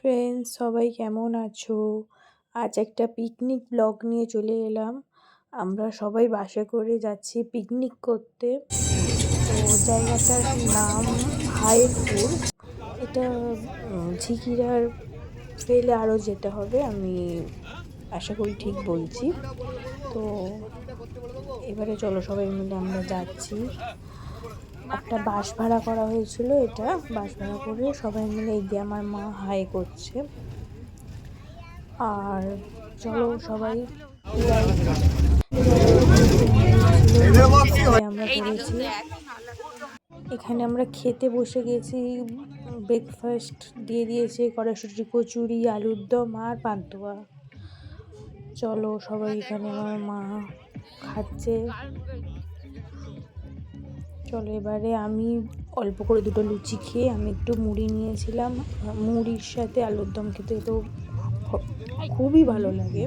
Friends, সবাই কেমন আছো? আজ একটা পিকনিক ব্লগ নিয়ে চলে এলাম। আমরা সবাই বাসে করে যাচ্ছি পিকনিক করতে। তো জায়গাটার নাম হাইরপুর। এটা ঝিকিরার পেলে আরও যেতে হবে, আমি আশা করি ঠিক বলছি। তো এবারে চলো সবাই মিলে আমরা যাচ্ছি। একটা বাস ভাড়া করা হয়েছিল, এটা বাস ভাড়া করে সবাই মিলে এই দিয়ে আমার মা হাই করছে। আর চলো সবাই আমরা করেছি। এখানে আমরা খেতে বসে গেছি। ব্রেকফাস্ট দিয়ে দিয়েছে কড়াইশুঁটি, কচুরি, আলুর দম আর পান্তুয়া। চলো সবাই, এখানে আমার মা খাচ্ছে। চলো এবারে আমি অল্প করে দুটো লুচি খেয়ে আমি একটু মুড়ি নিয়েছিলাম। মুড়ির সাথে আলুর দম খেতে তো খুবই ভালো লাগে।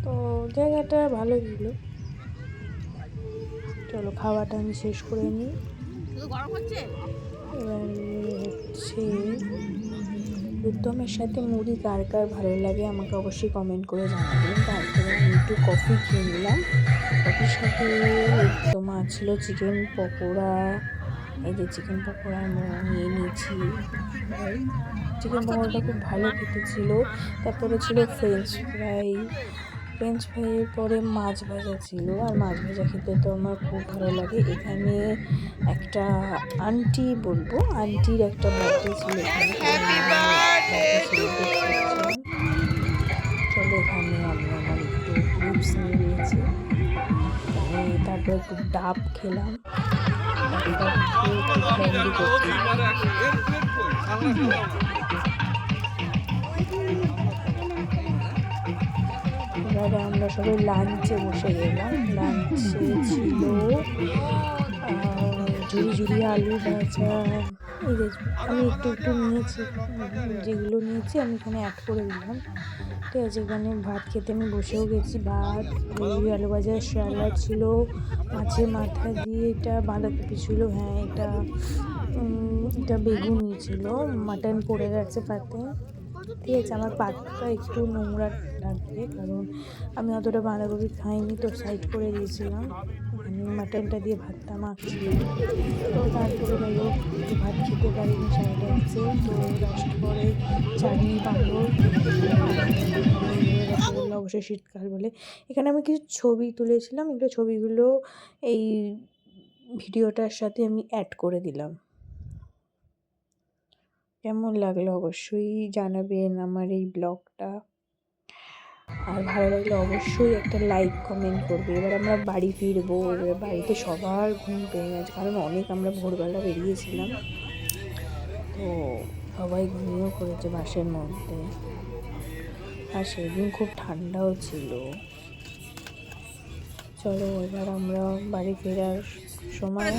তো জায়গাটা ভালো ছিল। চলো খাওয়াটা আমি শেষ করে নিই। এবারে হচ্ছে আলুরদমের সাথে মুড়ি কার কার ভালো লাগে আমাকে অবশ্যই কমেন্ট করে জানাবেন। তারপরে আমি একটু কফি খেয়ে নিলাম। কফির সাথে তোমার ছিল চিকেন পকোড়া। এই যে চিকেন পকোড়া নিয়ে নিয়েছি। চিকেন পকোড়াটা খুব ভালো খেতে ছিল। তারপরে ছিল ফ্রেঞ্চ ফ্রাইয়ের পরে মাছ ভাজা ছিল। আর মাছ ভাজা খেতে তো আমার খুব ভালো লাগে। এখানে একটা আন্টির একটা বার্থডে ছিল। চলো এখানে আমি আমার একটু ক্লিপস নিয়ে নিয়েছি। তারপর একটু ডাব খেলাম। এবারে আমরা সবাই লাঞ্চে বসে গেলাম। লাঞ্চে ছিল ঝুড়ি আলু ভাজা। এই যে আমি একটু নিয়েছি, যেগুলো নিয়েছি আমি এখানে অ্যাড করে দিলাম। ঠিক আছে, এখানে ভাত খেতে আমি বসেও গেছি। ভাত, ঝুড়ি আলু ভাজা, স্যালাড ছিল, মাছের মাথা দিয়ে এটা বাঁধাকপি ছিল। হ্যাঁ, এটা বেগুনি ছিল। মাটন পড়ে গেছে পাতে। ঠিক আছে, আমার পাতটা একটু নোংরা লাগবে কারণ আমি অতটা বাঁধাকপি খাইনি, তো সাইড করে দিয়েছিলাম। আমি মাটনটা দিয়ে ভাতটা মাখছিলাম। তো তারপরে হলো একটু ভাত খেতে পারিনি, সাইডে আছে। তো লাস্ট পরে চাটনি পাঁপড় বললো, অবশ্যই শীতকাল বলে। এখানে আমি কিছু ছবি তুলেছিলাম, এগুলো ছবিগুলো এই ভিডিওটার সাথে আমি অ্যাড করে দিলাম। কেমন লাগলো অবশ্যই জানাবেন আমার এই ব্লগটা। আর ভালো লাগলে অবশ্যই একটা লাইক কমেন্ট করবে। এবার আমরা বাড়ি ফিরবো। এবার বাড়িতে সবার ঘুম পেয়ে গেছে কারণ অনেক আমরা ভোরবেলা বেরিয়েছিলাম। তো সবাই ঘুমিয়েও পড়েছে বাসের মধ্যে। আর সেদিন খুব ঠান্ডাও ছিল। চলো এবার আমরা বাড়ি ফেরার সময়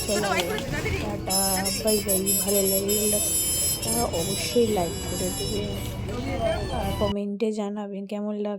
চলো টাটা, বাই বাই। ভালো লাগলে অবশ্যই লাইক করে দেবে আর কমেন্টে জানাবেন কেমন লাগে।